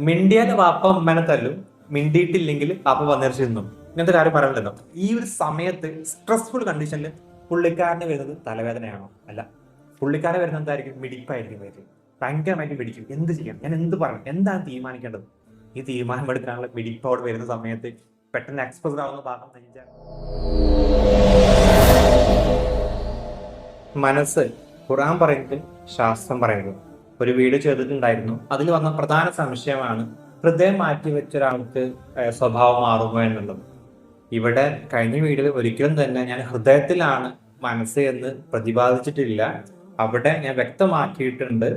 മിണ്ടിയാല് വാപ്പ ഉമ്മനെ തല്ലും, മിണ്ടിയിട്ടില്ലെങ്കിൽ വാപ്പ വന്നിരിച്ചിരുന്നു. ഇങ്ങനത്തെ കാര്യം പറയണ്ടല്ലോ. ഈ ഒരു സമയത്ത് സ്ട്രെസ്ഫുൾ കണ്ടീഷനിൽ പുള്ളിക്കാരന് വരുന്നത് തലവേദനയാണോ? അല്ല, പുള്ളിക്കാരൻ വരുന്നത് എന്തായിരിക്കും? മിടിപ്പായിരിക്കും വരുന്നത്. ഭയങ്കരമായിട്ട് പിടിക്കും. എന്ത് ചെയ്യാം, ഞാൻ എന്ത് പറയണം, എന്താണ് തീരുമാനിക്കേണ്ടത്? ഈ തീരുമാനം എടുക്കാനുള്ള മിടിപ്പോട് വരുന്ന സമയത്ത് പെട്ടെന്ന് എക്സ്പ്രസ് ആവുന്ന ഭാഗം നെഞ്ചാണ്. മനസ്സ് ഖുർആൻ പറയുന്നത്, ശാസ്ത്രം പറയുന്നത്. ഒരു വീഡിയോ ചെയ്തിട്ടുണ്ടായിരുന്നു. അതിൽ വന്ന പ്രധാന സംശയമാണ് ഹൃദയം മാറ്റി വെച്ച ഒരാൾക്ക് സ്വഭാവം മാറുമോ എന്നുള്ളത്. ഇവിടെ കഴിഞ്ഞ വീഡിയോയിൽ ഒരിക്കലും തന്നെ ഞാൻ ഹൃദയത്തിലാണ് മനസ്സ് എന്ന് പ്രതിപാദിച്ചിട്ടില്ല. അവിടെ ഞാൻ വ്യക്തമാക്കിയിട്ടുണ്ട്,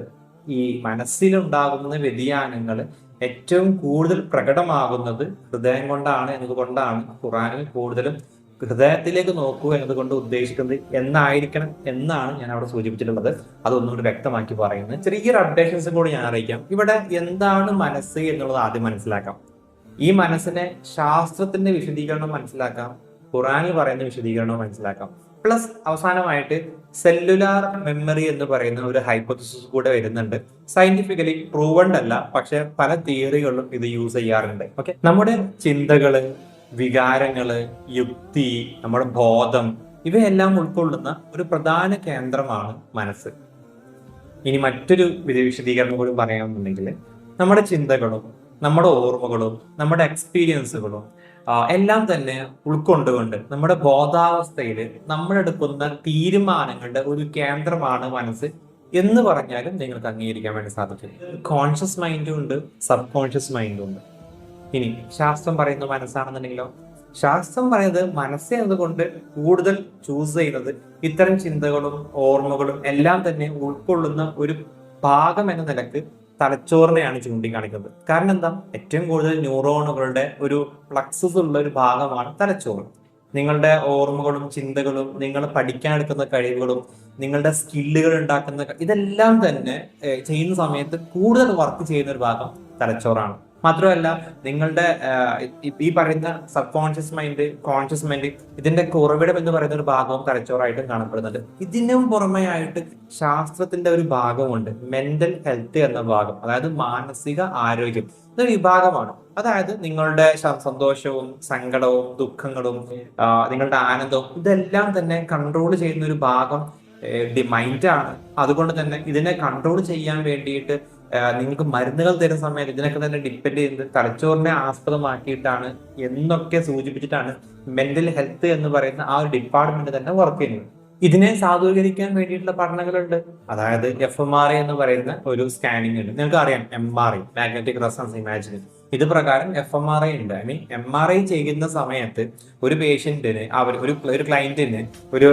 ഈ മനസ്സിലുണ്ടാകുന്ന വ്യതിയാനങ്ങൾ ഏറ്റവും കൂടുതൽ പ്രകടമാകുന്നത് ഹൃദയം കൊണ്ടാണ് എന്നതുകൊണ്ടാണ് ഖുർആനിൽ കൂടുതലും ഹൃദയത്തിലേക്ക് നോക്കൂ എന്നതുകൊണ്ട് ഉദ്ദേശിക്കുന്നത് എന്നായിരിക്കണം എന്നാണ് ഞാൻ അവിടെ സൂചിപ്പിച്ചിട്ടുള്ളത്. അതൊന്നുകൂടി വ്യക്തമാക്കി പറയുന്നത്. ചെറിയൊരു അപ്ഡേഷൻസും കൂടി ഞാൻ അറിയിക്കാം. ഇവിടെ എന്താണ് മനസ്സ് എന്നുള്ളത് ആദ്യം മനസ്സിലാക്കാം. ഈ മനസ്സിനെ ശാസ്ത്രത്തിന്റെ വിശദീകരണം മനസ്സിലാക്കാം, ഖുറാനിൽ പറയുന്ന വിശദീകരണം മനസ്സിലാക്കാം. പ്ലസ് അവസാനമായിട്ട് സെല്ലുലാർ മെമ്മറി എന്ന് പറയുന്ന ഒരു ഹൈപ്പോത്തസിസ് കൂടെ വരുന്നുണ്ട്. സയന്റിഫിക്കലി പ്രൂവൺഡ് അല്ല, പക്ഷെ പല തിയറികളിലും ഇത് യൂസ് ചെയ്യാറുണ്ട്. ഓക്കെ, നമ്മുടെ ചിന്തകള്, വികാരങ്ങള്, യുക്തി, നമ്മുടെ ബോധം, ഇവയെല്ലാം ഉൾക്കൊള്ളുന്ന ഒരു പ്രധാന കേന്ദ്രമാണ് മനസ്സ്. ഇനി മറ്റൊരു വിശദീകരണം കൂടി പറയാമെന്നുണ്ടെങ്കിൽ, നമ്മുടെ ചിന്തകളും നമ്മുടെ ഓർമ്മകളും നമ്മുടെ എക്സ്പീരിയൻസുകളും എല്ലാം തന്നെ ഉൾക്കൊണ്ടുകൊണ്ട് നമ്മുടെ ബോധാവസ്ഥയിൽ നമ്മളെടുക്കുന്ന തീരുമാനങ്ങളുടെ ഒരു കേന്ദ്രമാണ് മനസ്സ് എന്ന് പറഞ്ഞാലും നിങ്ങൾക്ക് അംഗീകരിക്കാൻ വേണ്ടി സാധിക്കും. കോൺഷ്യസ് മൈൻഡും ഉണ്ട്, സബ് കോൺഷ്യസ് മൈൻഡും ഉണ്ട്. ഇനി ശാസ്ത്രം പറയുന്ന മനസ്സാണെന്നുണ്ടെങ്കിലോ, ശാസ്ത്രം പറയുന്നത് മനസ്സ് എന്നതുകൊണ്ട് കൂടുതൽ ചൂസ് ചെയ്യുന്നത് ഇത്തരം ചിന്തകളും ഓർമ്മകളും എല്ലാം തന്നെ ഉൾക്കൊള്ളുന്ന ഒരു ഭാഗം എന്ന നിലക്ക് തലച്ചോറിനെയാണ് ചൂണ്ടിക്കാണിക്കുന്നത്. കാരണം എന്താ? ഏറ്റവും കൂടുതൽ ന്യൂറോണുകളുടെ ഒരു പ്ലക്സസ് ഉള്ള ഒരു ഭാഗമാണ് തലച്ചോറ്. നിങ്ങളുടെ ഓർമ്മകളും ചിന്തകളും നിങ്ങൾ പഠിക്കാനെടുക്കുന്ന കഴിവുകളും നിങ്ങളുടെ സ്കില്ലുകൾ ഉണ്ടാക്കുന്ന ഇതെല്ലാം തന്നെ ചെയ്യുന്ന സമയത്ത് കൂടുതൽ വർക്ക് ചെയ്യുന്ന ഒരു ഭാഗം തലച്ചോറാണ്. മാത്രമല്ല, നിങ്ങളുടെ ഈ പറയുന്ന sub conscious mind, conscious mind, ഇതിന്റെ ഉറവിടം എന്ന് പറയുന്ന ഒരു ഭാഗവും തലച്ചോറായിട്ടും കാണപ്പെടുന്നുണ്ട്. ഇതിനും പുറമെ ആയിട്ട് ശാസ്ത്രത്തിന്റെ ഒരു ഭാഗമുണ്ട്, മെന്റൽ ഹെൽത്ത് എന്ന ഭാഗം, അതായത് മാനസിക ആരോഗ്യം. ഇതൊരു വിഭാഗമാണ്. അതായത് നിങ്ങളുടെ സന്തോഷവും സങ്കടവും ദുഃഖങ്ങളും നിങ്ങളുടെ ആനന്ദവും ഇതെല്ലാം തന്നെ കൺട്രോൾ ചെയ്യുന്ന ഒരു ഭാഗം മൈൻഡാണ്. അതുകൊണ്ട് തന്നെ ഇതിനെ കൺട്രോൾ ചെയ്യാൻ വേണ്ടിയിട്ട് നിങ്ങൾക്ക് മരുന്നുകൾ തരുന്ന സമയത്ത് ഇതിനൊക്കെ തന്നെ ഡിപ്പെൻഡ് ചെയ്യുന്നത് തലച്ചോറിനെ ആസ്പദമാക്കിയിട്ടാണ് എന്നൊക്കെ സൂചിപ്പിച്ചിട്ടാണ് മെന്റൽ ഹെൽത്ത് എന്ന് പറയുന്ന ആ ഒരു ഡിപ്പാർട്ട്മെന്റ് തന്നെ വർക്ക് ചെയ്യുന്നത്. ഇതിനെ സാധൂകരിക്കാൻ വേണ്ടിയിട്ടുള്ള പഠനങ്ങളുണ്ട്. അതായത് FMRI എന്ന് പറയുന്ന ഒരു സ്കാനിങ് ഉണ്ട്. നിങ്ങൾക്ക് അറിയാം, MRI, മാഗ്നറ്റിക് റെസൊണൻസ് ഇമാജിനിങ്. ഇത് പ്രകാരം FMRI ഉണ്ട്. ഐ മീൻ MRI ചെയ്യുന്ന സമയത്ത് ഒരു പേഷ്യന്റിന് ഒരു ക്ലയന്റിന് ഒരു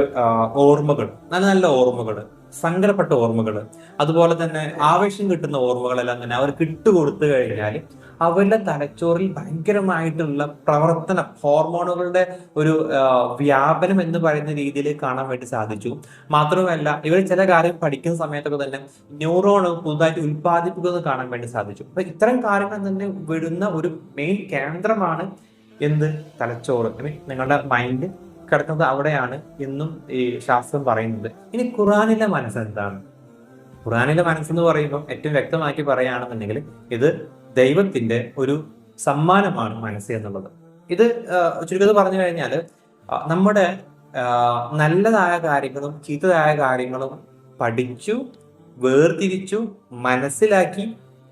ഓർമ്മകൾ, നല്ല നല്ല ഓർമ്മകൾ, സങ്കടപ്പെട്ട ഓർമ്മകൾ, അതുപോലെ തന്നെ ആവേശം കിട്ടുന്ന ഓർമ്മകളെല്ലാം തന്നെ അവർക്ക് ഇട്ടുകൊടുത്തു കഴിഞ്ഞാൽ അവരുടെ തലച്ചോറിൽ ഭയങ്കരമായിട്ടുള്ള പ്രവർത്തനം, ഹോർമോണുകളുടെ ഒരു വ്യാപനം എന്ന് പറയുന്ന രീതിയിൽ കാണാൻ വേണ്ടി സാധിച്ചു. മാത്രമല്ല, ഇവർ ചില കാര്യം പഠിക്കുന്ന സമയത്തൊക്കെ തന്നെ ന്യൂറോൺ പുതുതായിട്ട് ഉത്പാദിപ്പിക്കുന്നത് കാണാൻ വേണ്ടി സാധിച്ചു. അപ്പൊ ഇത്തരം കാര്യങ്ങൾ തന്നെ വിടുന്ന ഒരു മെയിൻ കേന്ദ്രമാണ് എന്ത്? തലച്ചോറ്. ഐ മീൻ നിങ്ങളുടെ മൈൻഡ് കിടക്കുന്നത് അവിടെയാണ് എന്നും ഈ ശാസ്ത്രം പറയുന്നത്. ഇനി ഖുറാനിലെ മനസ്സ് എന്താണ്? ഖുറാനിലെ മനസ്സെന്ന് പറയുമ്പോൾ ഏറ്റവും വ്യക്തമാക്കി പറയുകയാണെന്നുണ്ടെങ്കിൽ ഇത് ദൈവത്തിന്റെ ഒരു സമ്മാനമാണ് മനസ്സ് എന്നുള്ളത്. ഇത് ചുരുക്കത്തിൽ പറഞ്ഞു കഴിഞ്ഞാൽ നമ്മുടെ നല്ലതായ കാര്യങ്ങളും ചീത്തതായ കാര്യങ്ങളും പഠിച്ചു, വേർതിരിച്ചു, മനസ്സിലാക്കി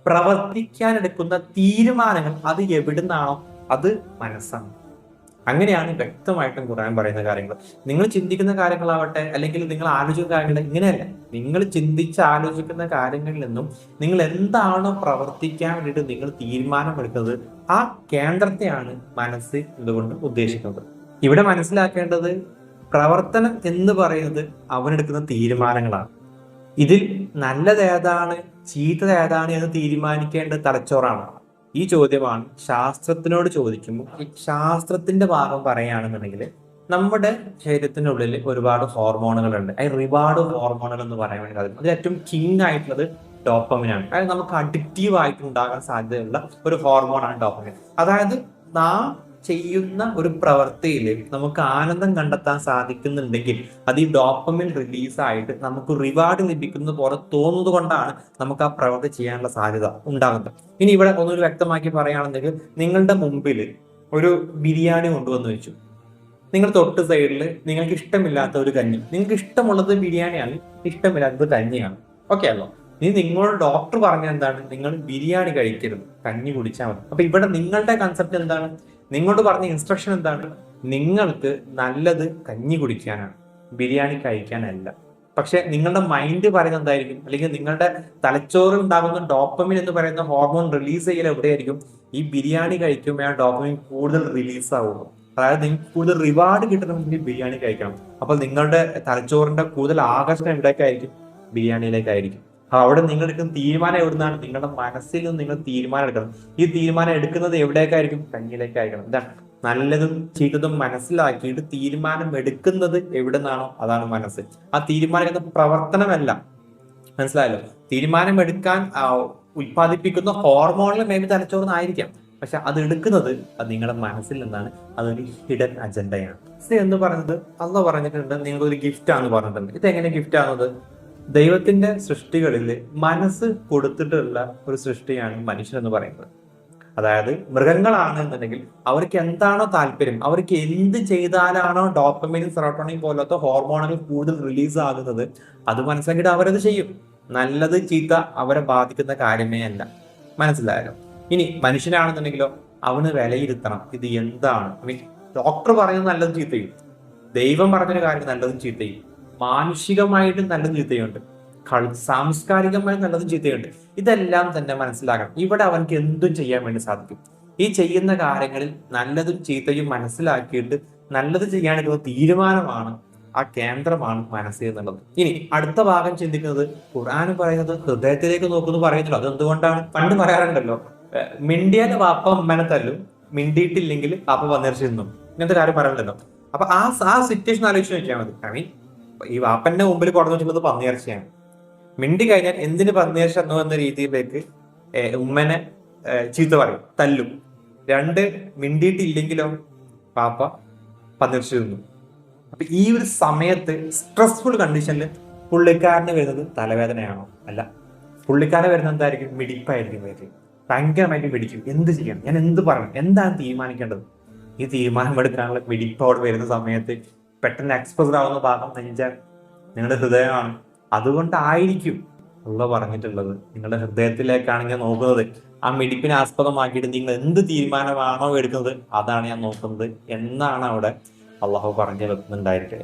പ്രവർത്തിക്കാനെടുക്കുന്ന തീരുമാനങ്ങൾ അത് എവിടുന്നാണോ അത് മനസ്സാണ്. അങ്ങനെയാണ് വ്യക്തമായിട്ടും ഖുർആൻ പറയുന്ന കാര്യങ്ങൾ. നിങ്ങൾ ചിന്തിക്കുന്ന കാര്യങ്ങളാവട്ടെ, അല്ലെങ്കിൽ നിങ്ങൾ ആലോചിക്കുന്ന കാര്യങ്ങൾ, ഇങ്ങനെയല്ല. നിങ്ങൾ ചിന്തിച്ച് ആലോചിക്കുന്ന കാര്യങ്ങളിൽ നിന്നും നിങ്ങൾ എന്താണോ പ്രവർത്തിക്കാൻ വേണ്ടിയിട്ട് നിങ്ങൾ തീരുമാനമെടുക്കുന്നത് ആ കേന്ദ്രത്തെയാണ് മനസ്സ് എന്തുകൊണ്ട് ഉദ്ദേശിക്കുന്നത്. ഇവിടെ മനസ്സിലാക്കേണ്ടത് പ്രവർത്തനം എന്ന് പറയുന്നത് അവനെടുക്കുന്ന തീരുമാനങ്ങളാണ്. ഇതിൽ നല്ലത് ഏതാണ് ചീത്തത് ഏതാണ് എന്ന് തീരുമാനിക്കേണ്ടത് തലച്ചോറാണ്. ഈ ചോദ്യമാണ് ശാസ്ത്രത്തിനോട് ചോദിക്കുമ്പോൾ. ശാസ്ത്രത്തിന്റെ ഭാഗം പറയുകയാണെന്നുണ്ടെങ്കിൽ നമ്മുടെ ശരീരത്തിനുള്ളിൽ ഒരുപാട് ഹോർമോണുകളുണ്ട്. റിവാർഡ് ഹോർമോണുകൾ എന്ന് പറയാൻ വേണ്ടി സാധിക്കും. അതിൽ ഏറ്റവും കിങ് ആയിട്ടുള്ളത് ഡോപ്പമിനാണ്. അതായത് നമുക്ക് അഡിക്റ്റീവ് ആയിട്ട് ഉണ്ടാകാൻ സാധ്യതയുള്ള ഒരു ഹോർമോണാണ് ഡോപ്പമിൻ. അതായത് നാം ചെയ്യുന്ന ഒരു പ്രവൃത്തിയിൽ നമുക്ക് ആനന്ദം കണ്ടെത്താൻ സാധിക്കുന്നുണ്ടെങ്കിൽ അത് ഈ ഡോപ്പമിൻ റിലീസായിട്ട് നമുക്ക് റിവാർഡ് ലഭിക്കുന്നത് പോലെ തോന്നുന്നത് കൊണ്ടാണ് നമുക്ക് ആ പ്രവൃത്തി ചെയ്യാനുള്ള സാധ്യത ഉണ്ടാകുന്നത്. ഇനി ഇവിടെ ഒന്നൊരു വ്യക്തമാക്കി പറയുകയാണെന്നുണ്ടെങ്കിൽ, നിങ്ങളുടെ മുമ്പിൽ ഒരു ബിരിയാണി കൊണ്ടുവന്ന് വെച്ചു. നിങ്ങൾ തൊട്ട് സൈഡിൽ നിങ്ങൾക്ക് ഇഷ്ടമില്ലാത്ത ഒരു കഞ്ഞി, നിങ്ങൾക്ക് ഇഷ്ടമുള്ളത് ബിരിയാണിയാണ്, ഇഷ്ടമില്ലാത്തത് കഞ്ഞിയാണ്. ഓക്കെ അല്ലോ? ഇനി നിങ്ങളോട് ഡോക്ടർ പറഞ്ഞ എന്താണ്? നിങ്ങൾ ബിരിയാണി കഴിക്കരുത്, കഞ്ഞി കുടിച്ചാൽ മതി. അപ്പൊ ഇവിടെ നിങ്ങളുടെ കൺസെപ്റ്റ് എന്താണ്? നിങ്ങളോട് പറഞ്ഞ ഇൻസ്ട്രക്ഷൻ എന്താണ്? നിങ്ങൾക്ക് നല്ലത് കഞ്ഞി കുടിക്കാനാണ്, ബിരിയാണി കഴിക്കാനല്ല. പക്ഷെ നിങ്ങളുടെ മൈൻഡ് പറയുന്നത് എന്തായിരിക്കും? അല്ലെങ്കിൽ നിങ്ങളുടെ തലച്ചോറിൽ ഉണ്ടാകുന്ന ഡോപ്പമിൻ എന്ന് പറയുന്ന ഹോർമോൺ റിലീസ് ചെയ്യൽ എവിടെയായിരിക്കും? ഈ ബിരിയാണി കഴിക്കുമ്പോൾ ആ ഡോപ്പമിൻ കൂടുതൽ റിലീസ് ആവുള്ളൂ. അതായത് നിങ്ങൾക്ക് കൂടുതൽ റിവാർഡ് കിട്ടണമെങ്കിൽ ബിരിയാണി കഴിക്കണം. അപ്പോൾ നിങ്ങളുടെ തലച്ചോറിന്റെ കൂടുതൽ ആകർഷണം എവിടേക്കായിരിക്കും? ബിരിയാണിയിലേക്കായിരിക്കും. അവിടെ നിങ്ങൾ എടുക്കുന്ന തീരുമാനം എവിടുന്നാണ്? നിങ്ങളുടെ മനസ്സിൽ നിന്ന് നിങ്ങൾ തീരുമാനം എടുക്കണം. ഈ തീരുമാനം എടുക്കുന്നത് എവിടേക്കായിരിക്കും? കഞ്ഞിയിലേക്കായിരിക്കണം. എന്താ? നല്ലതും ചീത്തതും മനസ്സിലാക്കിയിട്ട് തീരുമാനം എടുക്കുന്നത് എവിടെ നിന്നാണോ അതാണ് മനസ്സ്. ആ തീരുമാനം പ്രവർത്തനമല്ല. മനസ്സിലായല്ലോ? തീരുമാനം എടുക്കാൻ ഉത്പാദിപ്പിക്കുന്ന ഹോർമോണിൽ മേബി തലച്ചോറിനായിരിക്കാം, പക്ഷെ അത് എടുക്കുന്നത് അത് നിങ്ങളുടെ മനസ്സിൽ നിന്നാണ്. അതൊരു ഹിഡൻ അജണ്ടയാണ്. എന്ന് പറയുന്നത് അള്ളാഹ് പറഞ്ഞിട്ടുണ്ട്, നിങ്ങൾക്കൊരു ഗിഫ്റ്റ് ആണെന്ന് പറഞ്ഞിട്ടുണ്ട്. ഇതെങ്ങനെ ഗിഫ്റ്റ് ആകുന്നത്? ദൈവത്തിന്റെ സൃഷ്ടികളിൽ മനസ്സ് കൊടുത്തിട്ടുള്ള ഒരു സൃഷ്ടിയാണ് മനുഷ്യൻ എന്ന് പറയുന്നത്. അതായത് മൃഗങ്ങളാണെന്നുണ്ടെങ്കിൽ അവർക്ക് എന്താണോ താല്പര്യം, അവർക്ക് എന്ത് ചെയ്താലാണോ ഡോപ്പമിനും സെറോട്ടോണിൻ പോലത്തെ ഹോർമോണുകൾ കൂടുതൽ റിലീസ് ആകുന്നത്, അത് മനസ്സിലാക്കിയിട്ട് അവരത് ചെയ്യും. നല്ലത് ചീത്ത അവരെ ബാധിക്കുന്ന കാര്യമേ അല്ല. മനസ്സിലായല്ലോ? ഇനി മനുഷ്യനാണെന്നുണ്ടെങ്കിലോ, അവന് വിലയിരുത്തണം ഇത് എന്താണ്. ഡോക്ടർ പറയുന്നത് നല്ലതും ചീത്തയും, ദൈവം പറഞ്ഞൊരു കാര്യം നല്ലതും ചീത്തയും, മാനുഷികമായിട്ടും നല്ലതും ചീത്തയുണ്ട്, സാംസ്കാരികമായി നല്ലതും ചീത്തയുണ്ട്. ഇതെല്ലാം തന്നെ മനസ്സിലാക്കണം. ഇവിടെ അവൻക്ക് എന്തും ചെയ്യാൻ വേണ്ടി സാധിക്കും. ഈ ചെയ്യുന്ന കാര്യങ്ങളിൽ നല്ലതും ചീത്തയും മനസ്സിലാക്കിയിട്ട് നല്ലത് ചെയ്യാനുള്ള തീരുമാനമാണ്, ആ കേന്ദ്രമാണ് മനസ്സ് എന്നുള്ളത്. ഇനി അടുത്ത ഭാഗം ചിന്തിക്കുന്നത്, ഖുർആൻ പറയുന്നത് ഹൃദയത്തിലേക്ക് നോക്കുന്നു പറയുന്നല്ലോ. അതെന്തുകൊണ്ടാണ്? പണ്ട് പറയാറുണ്ടല്ലോ, മിണ്ടിയാൽ വാപ്പ ഉമ്മനെ തല്ലും, മിണ്ടിയിട്ടില്ലെങ്കിൽ പാപ്പ വന്നിരിച്ചിരുന്നു, ഇങ്ങനത്തെ കാര്യം പറയണ്ടല്ലോ. അപ്പൊ ആ സിറ്റുവേഷൻ ആലോചിച്ച് നോക്കിയാൽ മതി. ഐ മീൻ, ഈ വാപ്പന്റെ മുമ്പിൽ കൊടുന്നു വെച്ചിട്ടുള്ളത് പന്നിയിറച്ചിയാണ്. മിണ്ടി കഴിഞ്ഞാൽ എന്തിന് പന്നിയിറച്ചി തന്നു എന്ന രീതിയിലേക്ക് ഉമ്മനെ ചീത്ത പറയും, തല്ലും. രണ്ട്, മിണ്ടിയിട്ടില്ലെങ്കിലോ പാപ്പ പന്നിയിറച്ചി തിന്നു. അപ്പൊ ഈ ഒരു സമയത്ത് സ്ട്രെസ്ഫുൾ കണ്ടീഷനിൽ പുള്ളിക്കാരന് വരുന്നത് തലവേദനയാണോ? അല്ല, പുള്ളിക്കാരന് വരുന്നത് എന്തായിരിക്കും? മിടിപ്പായിരിക്കും വരുന്നത്. ഭയങ്കരമായിട്ട് പിടിക്കും. എന്ത് ചെയ്യണം, ഞാൻ എന്ത് പറയണം, എന്താണ് തീരുമാനിക്കേണ്ടത്? ഈ തീരുമാനം എടുക്കാനുള്ള മിടിപ്പോട് വരുന്ന സമയത്ത് പെട്ടെന്ന് എക്സ്പ്രസ്ഡ് ആവുന്ന ഭാഗം നിങ്ങളുടെ ഹൃദയമാണ്. അതുകൊണ്ടായിരിക്കും അള്ളാഹ് പറഞ്ഞിട്ടുള്ളത്, നിങ്ങളുടെ ഹൃദയത്തിലേക്കാണ് ഞാൻ നോക്കുന്നത്. ആ മിടിപ്പിനെ ആസ്പദമാക്കിയിട്ട് നിങ്ങൾ എന്ത് തീരുമാനമാണോ എടുക്കുന്നത് അതാണ് ഞാൻ നോക്കുന്നത് എന്നാണ് അവിടെ അള്ളാഹു പറഞ്ഞു വെക്കുന്നുണ്ടായിരിക്കുക.